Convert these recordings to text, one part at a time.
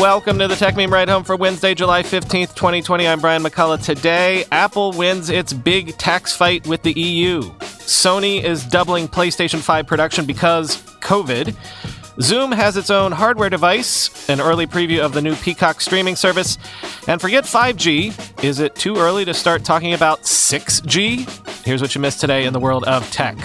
Welcome to the Tech Meme Ride Home for Wednesday, July 15th, 2020. I'm Brian McCullough. Today, Apple wins its big tax fight with the EU. Sony is doubling PlayStation 5 production because COVID. Zoom has its own hardware device, an early preview of the new Peacock streaming service. And forget 5G. Is it too early to start talking about 6G? Here's what you missed today in the world of tech.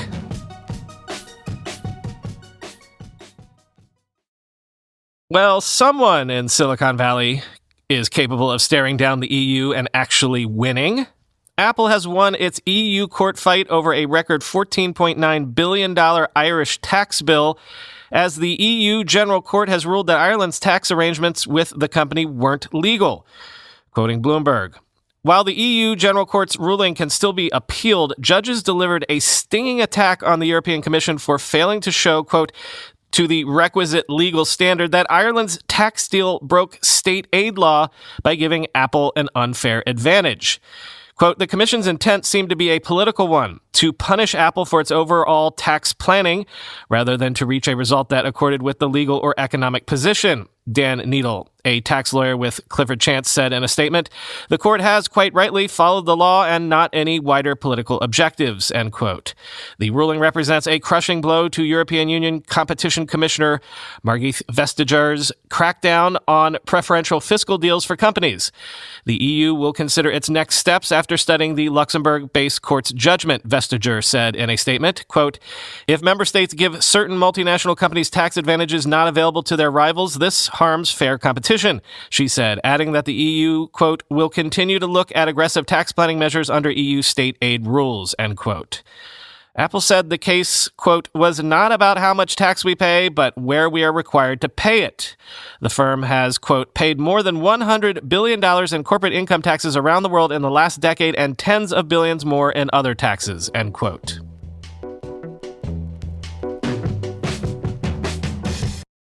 Well, someone in Silicon Valley is capable of staring down the EU and actually winning. Apple has won its EU court fight over a record $14.9 billion Irish tax bill, as the EU General Court has ruled that Ireland's tax arrangements with the company weren't legal. Quoting Bloomberg, while the EU General Court's ruling can still be appealed, judges delivered a stinging attack on the European Commission for failing to show, quote, to the requisite legal standard that Ireland's tax deal broke state aid law by giving Apple an unfair advantage. Quote, the Commission's intent seemed to be a political one, to punish Apple for its overall tax planning, rather than to reach a result that accorded with the legal or economic position. Dan Needle, a tax lawyer with Clifford Chance, said in a statement, the court has quite rightly followed the law and not any wider political objectives, end quote. The ruling represents a crushing blow to European Union Competition Commissioner Margrethe Vestager's crackdown on preferential fiscal deals for companies. The EU will consider its next steps after studying the Luxembourg-based court's judgment, Vestager said in a statement, quote, if member states give certain multinational companies tax advantages not available to their rivals, this harms fair competition, she said, adding that the EU, quote, will continue to look at aggressive tax planning measures under EU state aid rules, end quote. Apple said the case, quote, was not about how much tax we pay, but where we are required to pay it. The firm has, quote, paid more than $100 billion in corporate income taxes around the world in the last decade and tens of billions more in other taxes, end quote.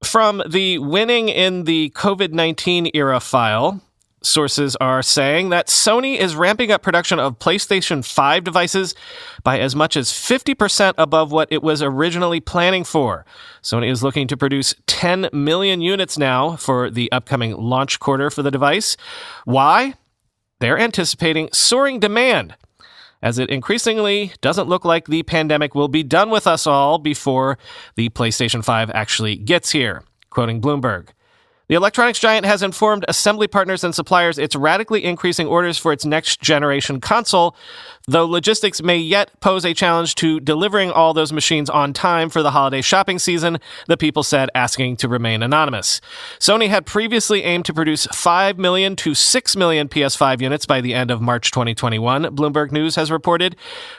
From the winning in the COVID-19 era file, sources are saying that Sony is ramping up production of PlayStation 5 devices by as much as 50% above what it was originally planning for. Sony is looking to produce 10 million units now for the upcoming launch quarter for the device. Why? They're anticipating soaring demand, as it increasingly doesn't look like the pandemic will be done with us all before the PlayStation 5 actually gets here. Quoting Bloomberg, the electronics giant has informed assembly partners and suppliers it's radically increasing orders for its next-generation console, though logistics may yet pose a challenge to delivering all those machines on time for the holiday shopping season, the people said, asking to remain anonymous. Sony had previously aimed to produce 5 million to 6 million PS5 units by the end of March 2021, Bloomberg News has reported,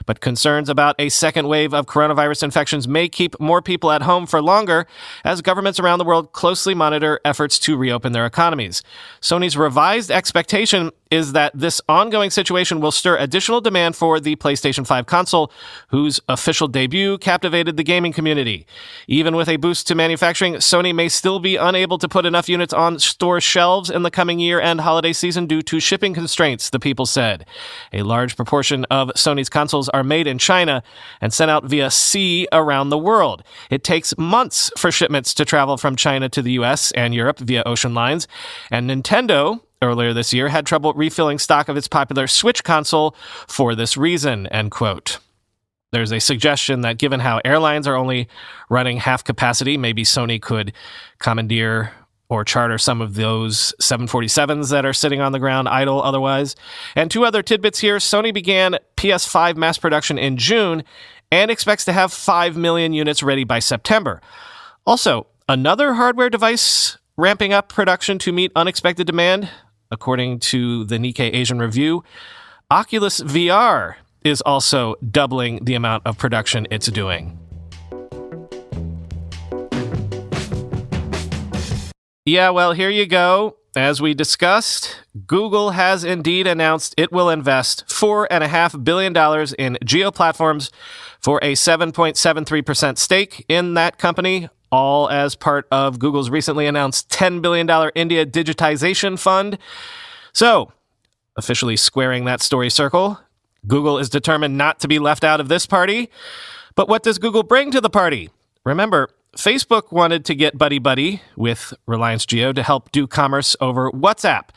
but concerns about a second wave of coronavirus infections may keep more people at home for longer as governments around the world closely monitor efforts to reopen their economies. Sony's revised expectation is that this ongoing situation will stir additional demand for the PlayStation 5 console, whose official debut captivated the gaming community. Even with a boost to manufacturing, Sony may still be unable to put enough units on store shelves in the coming year and holiday season due to shipping constraints, the people said. A large proportion of Sony's consoles are made in China and sent out via sea around the world. It takes months for shipments to travel from China to the US and Europe via ocean lines, and Nintendo earlier this year had trouble refilling stock of its popular Switch console for this reason, end quote. There's a suggestion that given how airlines are only running half capacity, maybe Sony could commandeer or charter some of those 747s that are sitting on the ground idle otherwise. And two other tidbits here. Sony began PS5 mass production in June and expects to have 5 million units ready by September. Also, another hardware device ramping up production to meet unexpected demand. According to the Nikkei Asian Review, Oculus VR is also doubling the amount of production it's doing. Yeah, well, here you go. As we discussed, Google has indeed announced it will invest $4.5 billion in Jio platforms for a 7.73% stake in that company, all as part of Google's recently announced $10 billion India digitization fund. So, officially squaring that story circle, Google is determined not to be left out of this party. But what does Google bring to the party? Remember, Facebook wanted to get buddy-buddy with Reliance Jio to help do commerce over WhatsApp.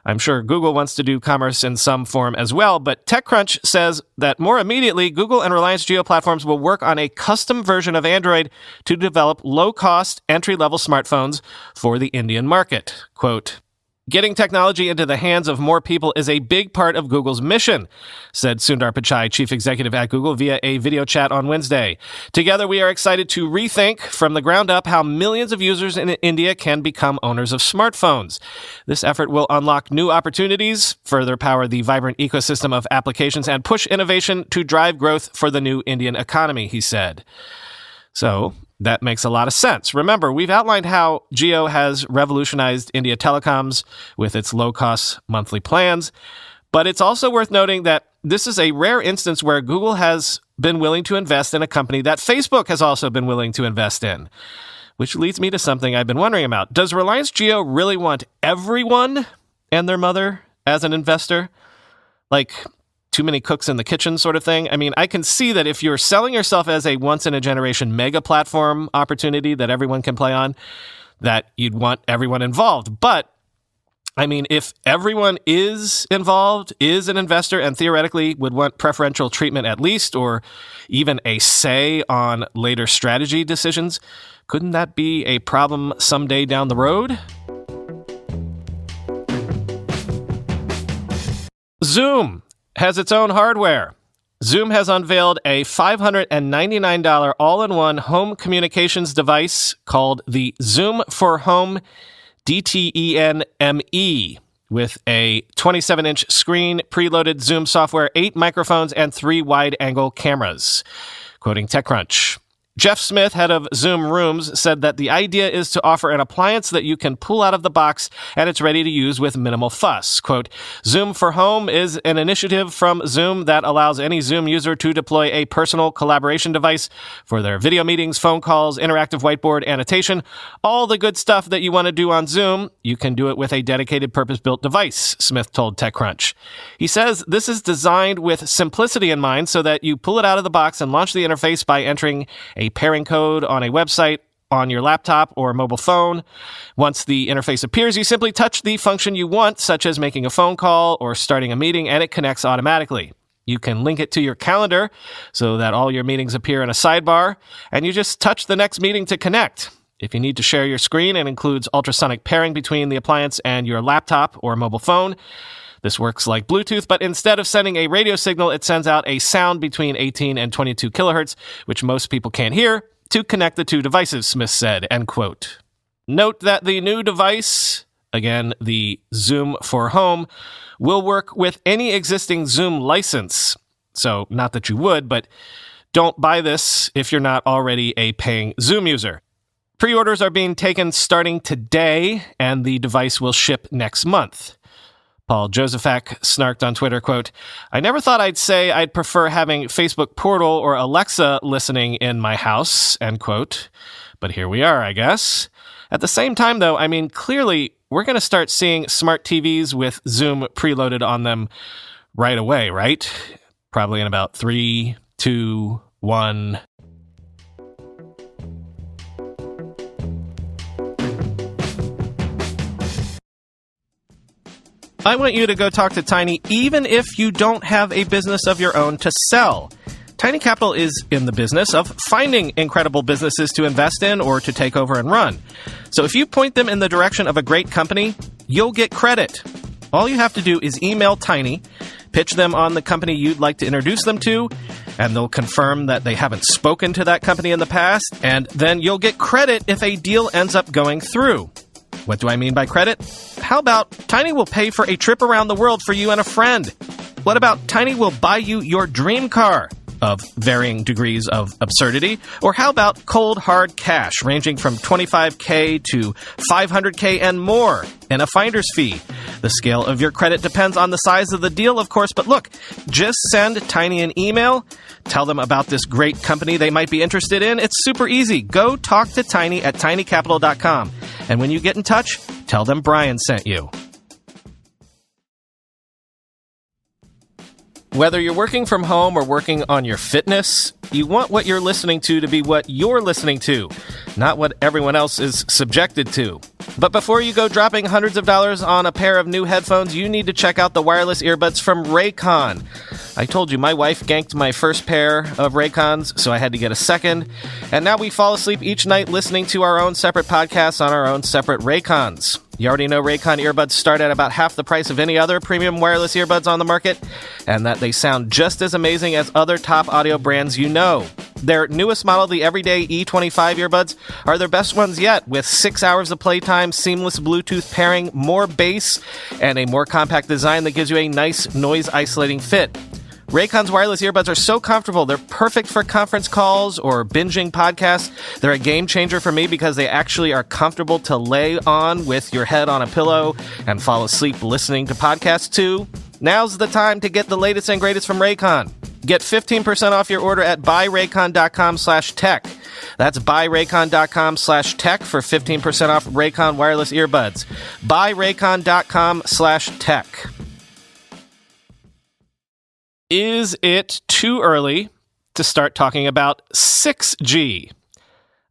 I'm sure Google wants to do commerce in some form as well, but TechCrunch says that more immediately, Google and Reliance Jio platforms will work on a custom version of Android to develop low-cost, entry-level smartphones for the Indian market. Quote, "Getting technology into the hands of more people is a big part of Google's mission," said Sundar Pichai, chief executive at Google, via a video chat on Wednesday. "Together, we are excited to rethink from the ground up how millions of users in India can become owners of smartphones. This effort will unlock new opportunities, further power the vibrant ecosystem of applications, and push innovation to drive growth for the new Indian economy," he said. So, that makes a lot of sense. Remember, we've outlined how Jio has revolutionized India telecoms with its low-cost monthly plans, but it's also worth noting that this is a rare instance where Google has been willing to invest in a company that Facebook has also been willing to invest in, which leads me to something I've been wondering about. Does Reliance Jio really want everyone and their mother as an investor? Like, too many cooks in the kitchen sort of thing? I mean, I can see that if you're selling yourself as a once-in-a-generation mega platform opportunity that everyone can play on, that you'd want everyone involved. But, I mean, if everyone is involved, is an investor, and theoretically would want preferential treatment at least, or even a say on later strategy decisions, couldn't that be a problem someday down the road? Zoom has its own hardware. Zoom has unveiled a $599 all-in-one home communications device called the Zoom for Home DTEN-ME, with a 27-inch screen, preloaded Zoom software, 8 microphones, and 3 wide-angle cameras. Quoting TechCrunch, Jeff Smith, head of Zoom Rooms, said that the idea is to offer an appliance that you can pull out of the box and it's ready to use with minimal fuss. Quote, Zoom for Home is an initiative from Zoom that allows any Zoom user to deploy a personal collaboration device for their video meetings, phone calls, interactive whiteboard, annotation, all the good stuff that you want to do on Zoom. You can do it with a dedicated purpose-built device, Smith told TechCrunch. He says this is designed with simplicity in mind so that you pull it out of the box and launch the interface by entering a pairing code on a website on your laptop or mobile phone. Once the interface appears, you simply touch the function you want, such as making a phone call or starting a meeting, and it connects automatically. You can link it to your calendar so that all your meetings appear in a sidebar, and you just touch the next meeting to connect. If you need to share your screen, it includes ultrasonic pairing between the appliance and your laptop or mobile phone. This works like Bluetooth, but instead of sending a radio signal, it sends out a sound between 18 and 22 kilohertz, which most people can't hear, to connect the two devices, Smith said, end quote. Note that the new device, again, the Zoom for Home, will work with any existing Zoom license. So, not that you would, but don't buy this if you're not already a paying Zoom user. Pre-orders are being taken starting today, and the device will ship next month. Paul Josephak snarked on Twitter, quote, I never thought I'd say I'd prefer having Facebook Portal or Alexa listening in my house, end quote. But here we are, I guess. At the same time, though, I mean, clearly, we're going to start seeing smart TVs with Zoom preloaded on them right away, right? Probably in about 3, 2, 1... I want you to go talk to Tiny even if you don't have a business of your own to sell. Tiny Capital is in the business of finding incredible businesses to invest in or to take over and run. So if you point them in the direction of a great company, you'll get credit. All you have to do is email Tiny, pitch them on the company you'd like to introduce them to, and they'll confirm that they haven't spoken to that company in the past, and then you'll get credit if a deal ends up going through. What do I mean by credit? How about Tiny will pay for a trip around the world for you and a friend? What about Tiny will buy you your dream car of varying degrees of absurdity? Or how about cold hard cash ranging from $25K to $500K and more and a finder's fee? The scale of your credit depends on the size of the deal, of course, but look, just send Tiny an email, tell them about this great company they might be interested in. It's super easy. Go talk to Tiny at tinycapital.com. And when you get in touch, tell them Brian sent you. Whether you're working from home or working on your fitness, you want what you're listening to be what you're listening to, not what everyone else is subjected to. But before you go dropping hundreds of dollars on a pair of new headphones, you need to check out the wireless earbuds from Raycon. I told you my wife ganked my first pair of Raycons, so I had to get a second. And now we fall asleep each night listening to our own separate podcasts on our own separate Raycons. You already know Raycon earbuds start at about half the price of any other premium wireless earbuds on the market, and that they sound just as amazing as other top audio brands you know. Their newest model, the Everyday E25 earbuds, are their best ones yet, with 6 hours of playtime, seamless Bluetooth pairing, more bass, and a more compact design that gives you a nice noise-isolating fit. Raycon's wireless earbuds are so comfortable. They're perfect for conference calls or binging podcasts. They're a game changer for me because they actually are comfortable to lay on with your head on a pillow and fall asleep listening to podcasts too. Now's the time to get the latest and greatest from Raycon. Get 15% off your order at buyraycon.com/tech. That's buyraycon.com/tech for 15% off Raycon wireless earbuds. Buyraycon.com/tech. Is it too early to start talking about 6G?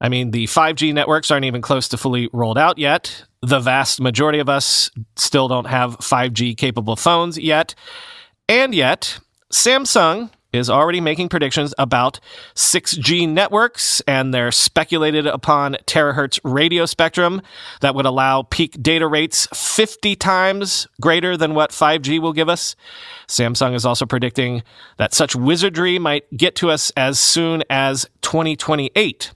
I mean, the 5G networks aren't even close to fully rolled out yet. The vast majority of us still don't have 5G-capable phones yet. And yet, Samsung is already making predictions about 6G networks and their speculated upon terahertz radio spectrum that would allow peak data rates 50 times greater than what 5G will give us. Samsung is also predicting that such wizardry might get to us as soon as 2028.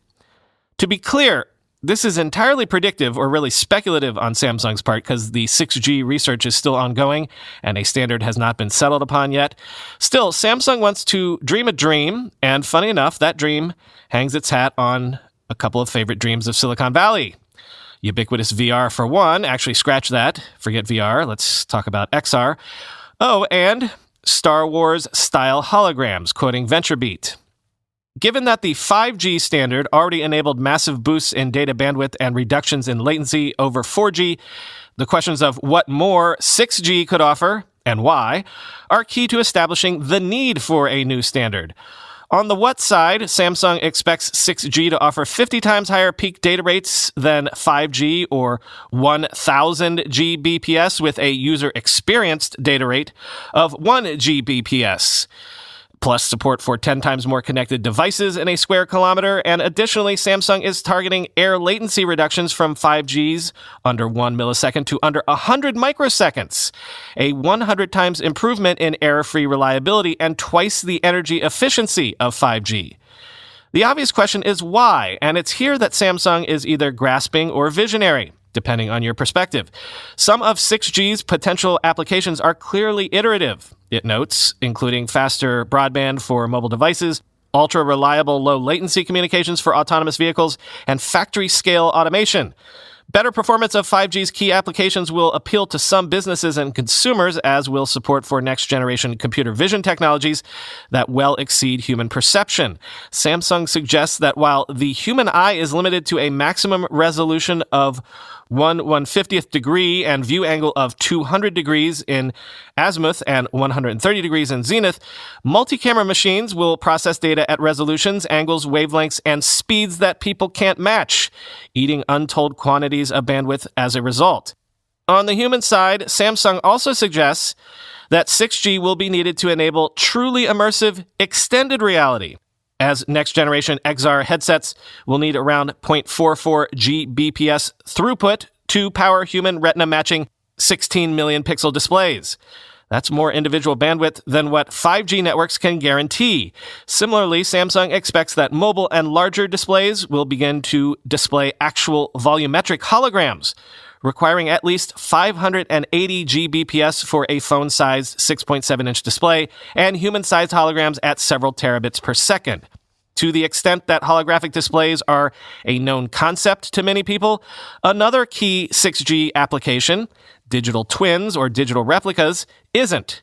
To be clear, this is entirely predictive or really speculative on Samsung's part because the 6G research is still ongoing and a standard has not been settled upon yet. Still, Samsung wants to dream a dream, and funny enough, that dream hangs its hat on a couple of favorite dreams of Silicon Valley. Ubiquitous VR for one. Actually, scratch that. Forget VR. Let's talk about XR. Oh, and Star Wars-style holograms, quoting VentureBeat. Given that the 5G standard already enabled massive boosts in data bandwidth and reductions in latency over 4G, the questions of what more 6G could offer and why are key to establishing the need for a new standard. On the what side, Samsung expects 6G to offer 50 times higher peak data rates than 5G or 1000 Gbps with a user-experienced data rate of 1 Gbps. Plus support for 10 times more connected devices in a square kilometer, and additionally, Samsung is targeting air latency reductions from 5G's under 1 millisecond to under 100 microseconds, a 100 times improvement in error-free reliability and twice the energy efficiency of 5G. The obvious question is why, and it's here that Samsung is either grasping or visionary, depending on your perspective. Some of 6G's potential applications are clearly iterative, it notes, including faster broadband for mobile devices, ultra-reliable low-latency communications for autonomous vehicles, and factory-scale automation. Better performance of 5G's key applications will appeal to some businesses and consumers, as will support for next-generation computer vision technologies that well exceed human perception. Samsung suggests that while the human eye is limited to a maximum resolution of 1/150th degree and view angle of 200 degrees in azimuth and 130 degrees in zenith, multi-camera machines will process data at resolutions, angles, wavelengths, and speeds that people can't match, eating untold quantities of bandwidth as a result. On the human side, Samsung also suggests that 6G will be needed to enable truly immersive extended reality, as next-generation XR headsets will need around 0.44 Gbps throughput to power human retina-matching 16 million pixel displays. That's more individual bandwidth than what 5G networks can guarantee. Similarly, Samsung expects that mobile and larger displays will begin to display actual volumetric holograms, requiring at least 580 Gbps for a phone-sized 6.7-inch display, and human-sized holograms at several terabits per second. To the extent that holographic displays are a known concept to many people, another key 6G application, digital twins or digital replicas, isn't.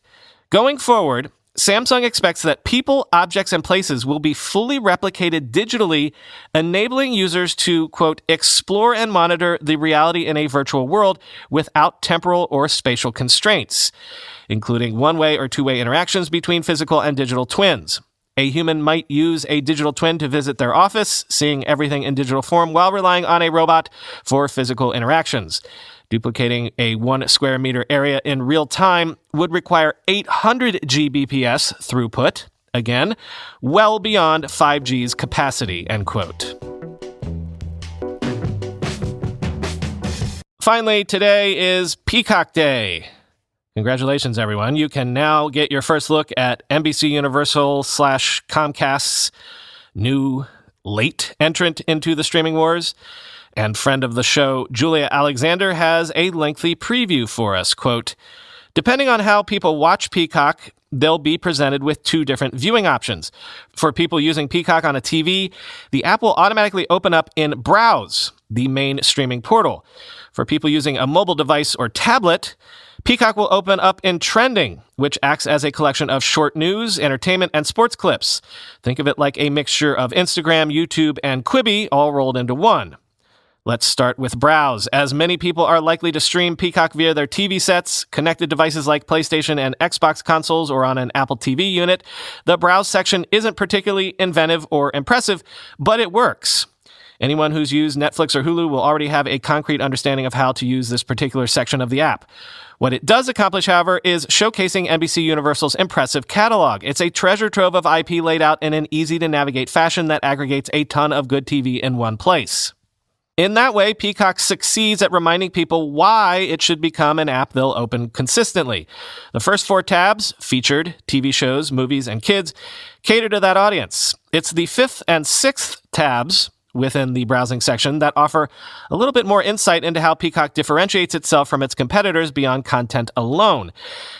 Going forward, Samsung expects that people, objects, and places will be fully replicated digitally, enabling users to, quote, explore and monitor the reality in a virtual world without temporal or spatial constraints, including one-way or two-way interactions between physical and digital twins. A human might use a digital twin to visit their office, seeing everything in digital form while relying on a robot for physical interactions. Duplicating a 1 square meter area in real time would require 800 Gbps throughput, again, well beyond 5G's capacity, end quote. Finally, today is Peacock Day. Congratulations, everyone. You can now get your first look at NBC Universal / Comcast's new late entrant into the streaming wars. And friend of the show, Julia Alexander, has a lengthy preview for us. Quote, depending on how people watch Peacock, they'll be presented with two different viewing options. For people using Peacock on a TV, the app will automatically open up in Browse, the main streaming portal. For people using a mobile device or tablet, Peacock will open up in Trending, which acts as a collection of short news, entertainment, and sports clips. Think of it like a mixture of Instagram, YouTube, and Quibi all rolled into one. Let's start with Browse, as many people are likely to stream Peacock via their TV sets, connected devices like PlayStation and Xbox consoles, or on an Apple TV unit. The Browse section isn't particularly inventive or impressive, but it works. Anyone who's used Netflix or Hulu will already have a concrete understanding of how to use this particular section of the app. What it does accomplish, however, is showcasing NBC Universal's impressive catalog. It's a treasure trove of IP laid out in an easy-to-navigate fashion that aggregates a ton of good TV in one place. In that way, Peacock succeeds at reminding people why it should become an app they'll open consistently. The first 4 tabs, featured, TV shows, movies, and kids, cater to that audience. It's the 5th and 6th tabs within the browsing section that offer a little bit more insight into how Peacock differentiates itself from its competitors beyond content alone.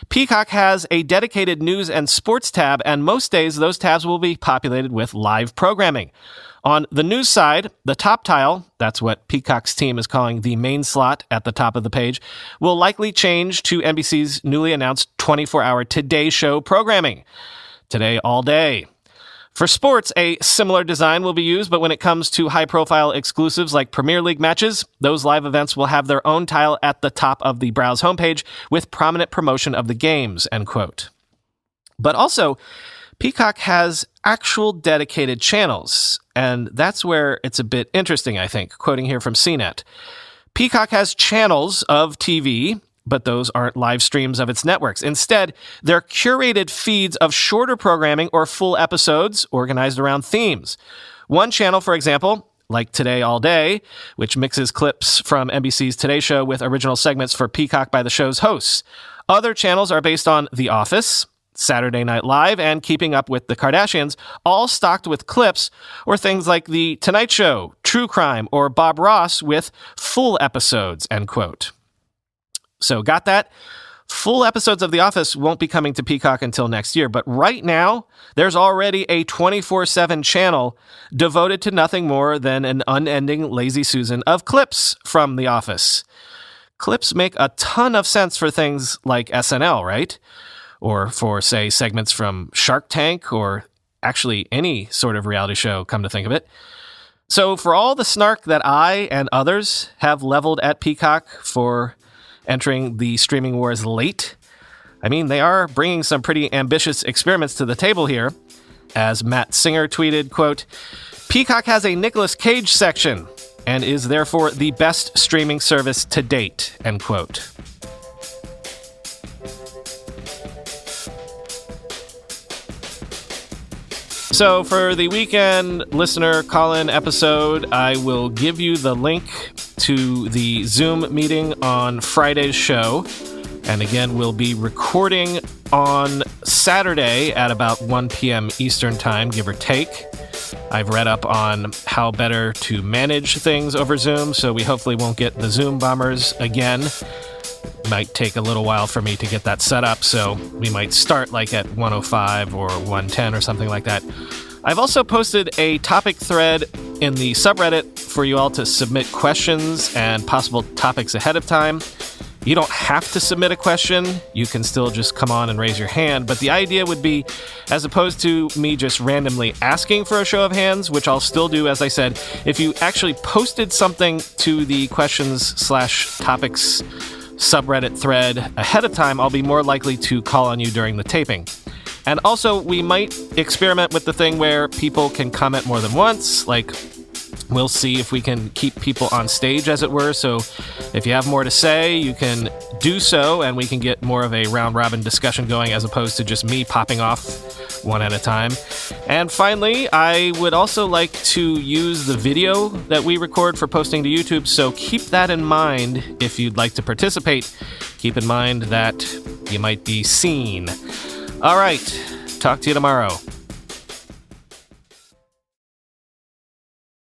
Peacock has a dedicated news and sports tab, and most days those tabs will be populated with live programming. On the news side, the top tile, that's what Peacock's team is calling the main slot at the top of the page, will likely change to NBC's newly announced 24-hour Today Show programming. Today all day. For sports, a similar design will be used, but when it comes to high-profile exclusives like Premier League matches, those live events will have their own tile at the top of the Browse homepage with prominent promotion of the games, end quote. But also, Peacock has actual dedicated channels, and that's where it's a bit interesting, I think, quoting here from CNET. Peacock has channels of TV, but those aren't live streams of its networks. Instead, they're curated feeds of shorter programming or full episodes organized around themes. One channel, for example, like Today All Day, which mixes clips from NBC's Today Show with original segments for Peacock by the show's hosts. Other channels are based on The Office, Saturday Night Live, and Keeping Up with the Kardashians, all stocked with clips, or things like The Tonight Show, True Crime, or Bob Ross with full episodes, end quote. So got that? Full episodes of The Office won't be coming to Peacock until next year, but right now, there's already a 24/7 channel devoted to nothing more than an unending lazy Susan of clips from The Office. Clips make a ton of sense for things like SNL, right? Or for, say, segments from Shark Tank, or actually any sort of reality show, come to think of it. So for all the snark that I and others have leveled at Peacock for entering the streaming wars late, I mean, they are bringing some pretty ambitious experiments to the table here. As Matt Singer tweeted, quote, Peacock has a Nicolas Cage section and is therefore the best streaming service to date, end quote. So for the weekend listener call-in episode, I will give you the link to the Zoom meeting on Friday's show. And again, we'll be recording on Saturday at about 1 p.m. Eastern time, give or take. I've read up on how better to manage things over Zoom, so we hopefully won't get the Zoom bombers again. Might take a little while for me to get that set up, so we might start like at 1:05 or 1:10 or something like that. I've also posted a topic thread in the subreddit for you all to submit questions and possible topics ahead of time. You don't have to submit a question. You can still just come on and raise your hand. But the idea would be, as opposed to me just randomly asking for a show of hands, which I'll still do, as I said, if you actually posted something to the questions/topics subreddit thread ahead of time, I'll be more likely to call on you during the taping. And also, we might experiment with the thing where people can comment more than once. Like, we'll see if we can keep people on stage, as it were. So if you have more to say, you can do so, and we can get more of a round-robin discussion going as opposed to just me popping off one at a time. And finally, I would also like to use the video that we record for posting to YouTube, so keep that in mind if you'd like to participate. Keep in mind that you might be seen. All right, talk to you tomorrow.